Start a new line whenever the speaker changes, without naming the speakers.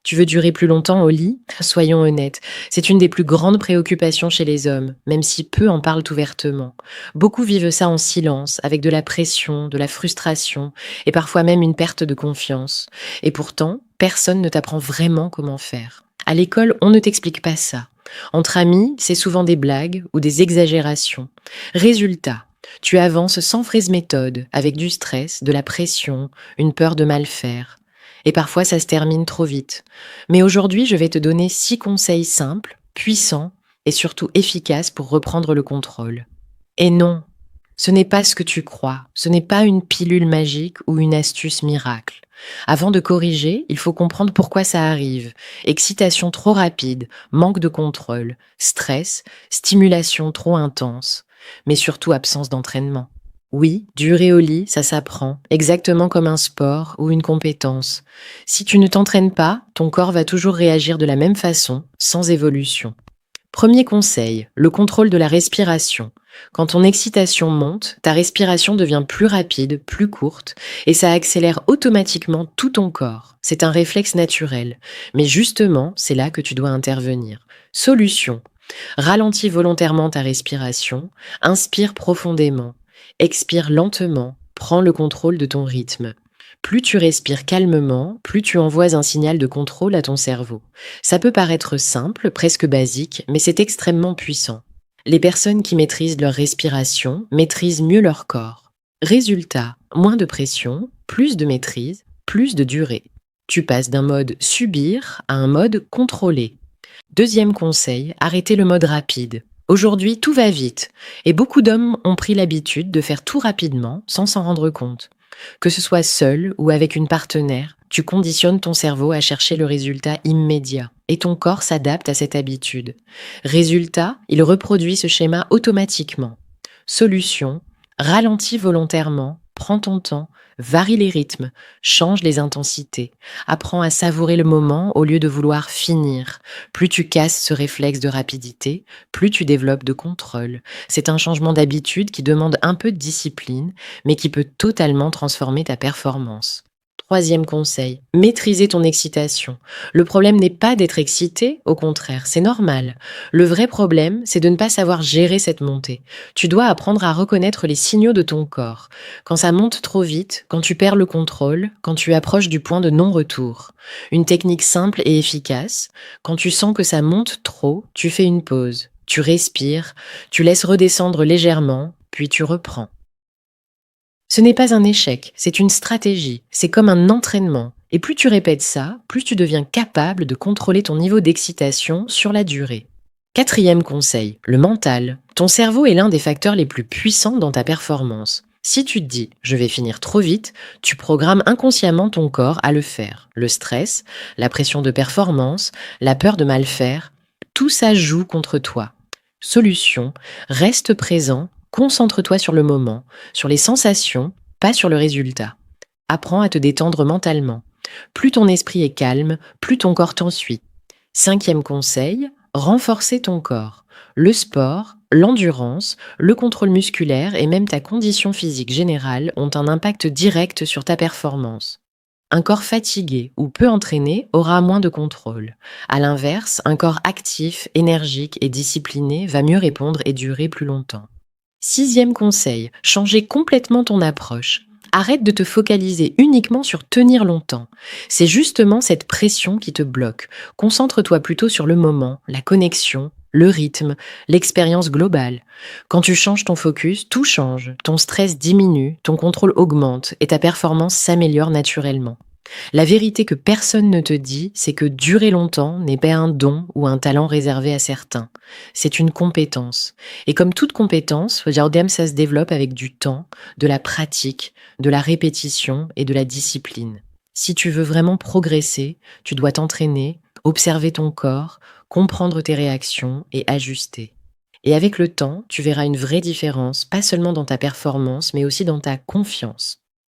Tu veux durer plus longtemps au lit? Soyons honnêtes, c'est une des plus grandes préoccupations chez les hommes, même si peu en parlent ouvertement. Beaucoup vivent ça en silence, avec de la pression, de la frustration et parfois même une perte de confiance. Et pourtant, personne ne t'apprend vraiment comment faire. À l'école, on ne t'explique pas ça. Entre amis, c'est souvent des blagues ou des exagérations. Résultat, tu avances sans vraie méthode, avec du stress, de la pression, une peur de mal faire. Et parfois, ça se termine trop vite. Mais aujourd'hui, je vais te donner 6 conseils simples, puissants et surtout efficaces pour reprendre le contrôle. Et non, ce n'est pas ce que tu crois, ce n'est pas une pilule magique ou une astuce miracle. Avant de corriger, il faut comprendre pourquoi ça arrive. Excitation trop rapide, manque de contrôle, stress, stimulation trop intense, mais surtout absence d'entraînement. Oui, durer au lit, ça s'apprend, exactement comme un sport ou une compétence. Si tu ne t'entraînes pas, ton corps va toujours réagir de la même façon, sans évolution. Premier conseil, le contrôle de la respiration. Quand ton excitation monte, ta respiration devient plus rapide, plus courte, et ça accélère automatiquement tout ton corps. C'est un réflexe naturel. Mais justement, c'est là que tu dois intervenir. Solution. Ralentis volontairement ta respiration, inspire profondément, expire lentement, prends le contrôle de ton rythme. Plus tu respires calmement, plus tu envoies un signal de contrôle à ton cerveau. Ça peut paraître simple, presque basique, mais c'est extrêmement puissant. Les personnes qui maîtrisent leur respiration maîtrisent mieux leur corps. Résultat, moins de pression, plus de maîtrise, plus de durée. Tu passes d'un mode subir à un mode contrôler. Deuxième conseil, arrêtez le mode rapide. Aujourd'hui, tout va vite, et beaucoup d'hommes ont pris l'habitude de faire tout rapidement sans s'en rendre compte. Que ce soit seul ou avec une partenaire, tu conditionnes ton cerveau à chercher le résultat immédiat et ton corps s'adapte à cette habitude. Résultat, il reproduit ce schéma automatiquement. Solution, ralentis volontairement, prends ton temps, varie les rythmes, change les intensités, apprends à savourer le moment au lieu de vouloir finir. Plus tu casses ce réflexe de rapidité, plus tu développes de contrôle. C'est un changement d'habitude qui demande un peu de discipline, mais qui peut totalement transformer ta performance. Troisième conseil, maîtriser ton excitation. Le problème n'est pas d'être excité, au contraire, c'est normal. Le vrai problème, c'est de ne pas savoir gérer cette montée. Tu dois apprendre à reconnaître les signaux de ton corps. Quand ça monte trop vite, quand tu perds le contrôle, quand tu approches du point de non-retour. Une technique simple et efficace. Quand tu sens que ça monte trop, tu fais une pause. Tu respires, tu laisses redescendre légèrement, puis tu reprends. Ce n'est pas un échec, c'est une stratégie, c'est comme un entraînement. Et plus tu répètes ça, plus tu deviens capable de contrôler ton niveau d'excitation sur la durée. Quatrième conseil, le mental. Ton cerveau est l'un des facteurs les plus puissants dans ta performance. Si tu te dis « je vais finir trop vite », tu programmes inconsciemment ton corps à le faire. Le stress, la pression de performance, la peur de mal faire, tout ça joue contre toi. Solution, reste présent, concentre-toi sur le moment, sur les sensations, pas sur le résultat. Apprends à te détendre mentalement. Plus ton esprit est calme, plus ton corps t'en suit. Cinquième conseil, renforcer ton corps. Le sport, l'endurance, le contrôle musculaire et même ta condition physique générale ont un impact direct sur ta performance. Un corps fatigué ou peu entraîné aura moins de contrôle. À l'inverse, un corps actif, énergique et discipliné va mieux répondre et durer plus longtemps. Sixième conseil, changer complètement ton approche. Arrête de te focaliser uniquement sur tenir longtemps. C'est justement cette pression qui te bloque. Concentre-toi plutôt sur le moment, la connexion, le rythme, l'expérience globale. Quand tu changes ton focus, tout change. Ton stress diminue, ton contrôle augmente et ta performance s'améliore naturellement. La vérité que personne ne te dit, c'est que durer longtemps n'est pas un don ou un talent réservé à certains. C'est une compétence. Et comme toute compétence, ça se développe avec du temps, de la pratique, de la répétition et de la discipline. Si tu veux vraiment progresser, tu dois t'entraîner, observer ton corps, comprendre tes réactions et ajuster. Et avec le temps, tu verras une vraie différence, pas seulement dans ta performance, mais aussi dans ta confiance.